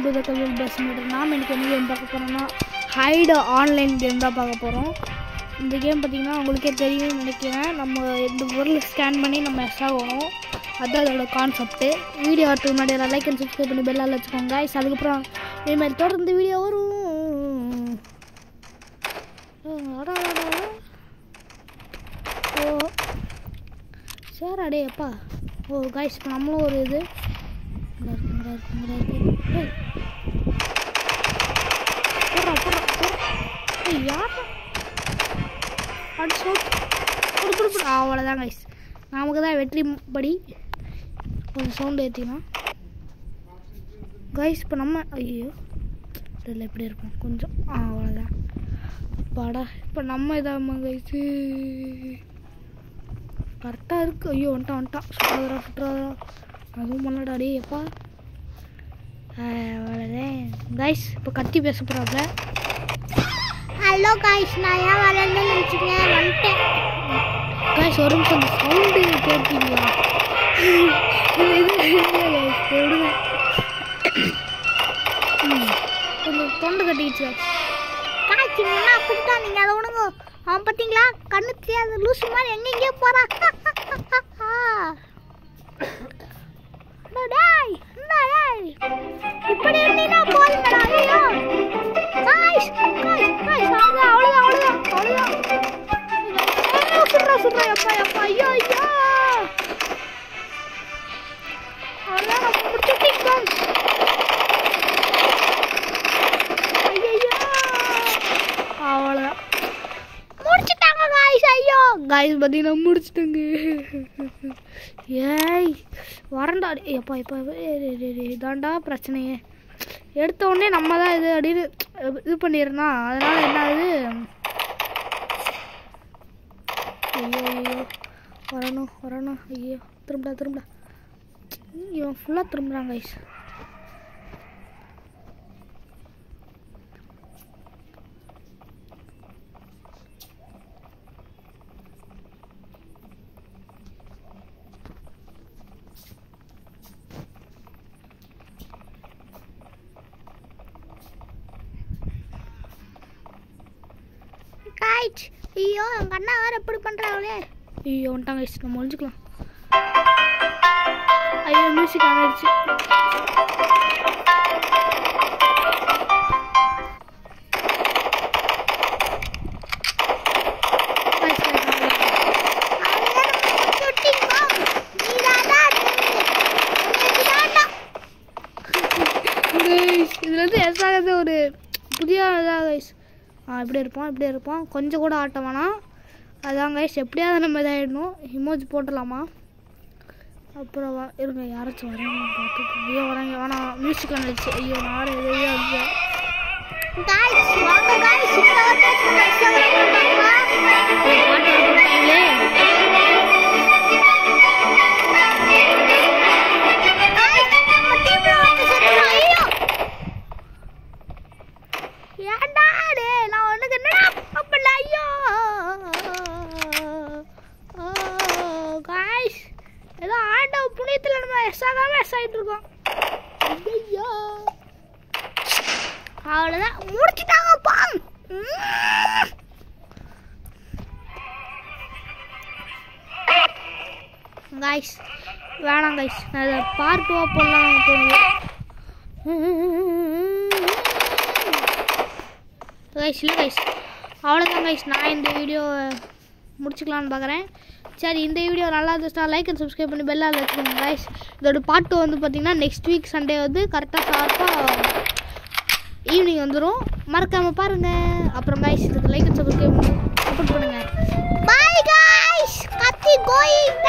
To த கவில் பஸ் மீட்டர். நாம் எனக்கு என்ன கேம் பார்க்க போகிறோம்னா ஹைடு ஆன்லைன் கேம் தான் பார்க்க போகிறோம். இந்த கேம் பார்த்திங்கன்னா உங்களுக்கே தெரியும்னு நினைக்கிறேன். நம்ம இந்த பொருள் ஸ்கேன் பண்ணி நம்ம எஸ் ஆகணும். அதுதான் அதோட கான்செப்ட்டு. வீடியோ வரதுக்கு முன்னாடி லைக் அண்ட் சப்ஸ்கிரைப் பண்ணி பெல்லால் வச்சுக்கோங்க. அதுக்கப்புறம் இதே மாதிரி தொடர்ந்து வீடியோ வரும். ஓ சார் அடே அப்பா. ஓ காய்ஸ் இப்போ நம்மளும் ஒரு இது அவ்வளோதான் கைஸ். நமக்கு தான் வெற்றி படி. கொஞ்சம் சவுண்டு ஏற்றிக்கலாம் கைஸ். இப்போ நம்ம ஐயோ இதில் எப்படி இருப்போம் கொஞ்சம் அவ்வளோதான் பாடா. இப்போ நம்ம இதாம்மா கைஸு கரெக்டாக இருக்குது. ஐயோ வந்துட்டான் சுற்றுறா அதுவும் பண்ணடாடி எப்பா. அவ்வளோதான் கைஸ். இப்போ கத்தி பேச போகிறாப்ல. ஹலோ கைஸ், நான் ஏன் வரேன்னு நினச்சிங்க வந்துட்டேன் கைஸ். ஒரு நிமிஷம் அந்த சவுண்டு கேட்பீங்களா? கொஞ்சம் தொண்டை கட்டிடுச்சு காய்ச்சி முன்னா அப்படிட்டா. நீங்கள் அதை உணங்க. அவன் பார்த்தீங்களா கண்ணு தெரியாத லூசு மாதிரி எங்கெங்கேயோ போகிறான். இப்படி இருந்தீங்கன்னா போதுங்கடா. ஐயோ காய்ஸ் அவ்வளோதான் சுடுறா எப்பா எப்பா. ஐயோ ஐயோ அவ்வளோதான் நம்ம முடிச்சுட்டோம். ஐயோ அவ்வளோதான் முடிச்சுட்டாங்க காய்ஸ். ஐயோ காய்ஸ் பார்த்தீங்கன்னா முடிச்சுட்டாங்க. ஏய் வரண்டா எப்பா எப்பா. இதாண்டா பிரச்சனையே. எடுத்த உடனே நம்ம தான் இது அப்படின்னு இது பண்ணிடுறோம். அதனால் என்ன ஆகுது? ஐயோ ஐயோ வரணும். ஐயோ திரும்படா. இவன் ஃபுல்லாக திரும்புகிறான் கைஸ். ஐயோ எங்கள் அண்ணா வேறு எப்படி பண்ணுறாங்களே. ஐயோ வந்துட்டாங்க கைஸ். நம்ம ஒழிஞ்சிக்கலாம். ஐயோ மியூசிக் ஆகிடுச்சு. இதுல இருந்து எஸ் ஆகிறது ஒரு புதிய இதாக கைஸ். இப்படி இருப்போம் கொஞ்சம் கூட ஆட்ட வேணாம். அதான் கைஸ் எப்படியாவது நம்ம இதாகிடணும். இமோஜி போட்டலாமா? அப்புறம் இருங்க யாராச்சும் வராங்க பார்த்து. ஐயோ வராங்க வேணாம். மியூசிக் வந்துடுச்சு. ஐயோ நாடு எதையோ இல்லை. ஏதோ ஆண்டவ புண்ணியத்தில் நம்ம எஸ் ஆகிட்டு இருக்கோம். ஐயோ அவ்வளோதான் முடிச்சுட்டாங்கப்பா. கைஸ் வேணாம் கைஸ். நான் இதை பார்ட் 2 போடலாம் தோணுது கைஸ். இல்லை கைஸ் அவ்வளோதான் கைஸ். நான் இந்த வீடியோவை முடிச்சுக்கலான்னு பார்க்குறேன். சரி இந்த வீடியோ நல்லா இருந்துச்சுன்னா லைக் அண்ட் சப்ஸ்கிரைப் பண்ணி பெல்லால் வச்சுக்கோங்க கைஸ். இதோட பார்ட் 2 வந்து பார்த்திங்கன்னா நெக்ஸ்ட் வீக் சண்டே வந்து கரெக்டாக ஷார்ப்பாக ஈவினிங் வந்துடும். மறக்காமல் பாருங்கள். அப்புறம் கைஸ் இதுக்கு லைக் அண்ட் சப்ஸ்கிரைப் பண்ணி சப்போர்ட் பண்ணுங்கள். Bye guys. கத்தி கோயிங்.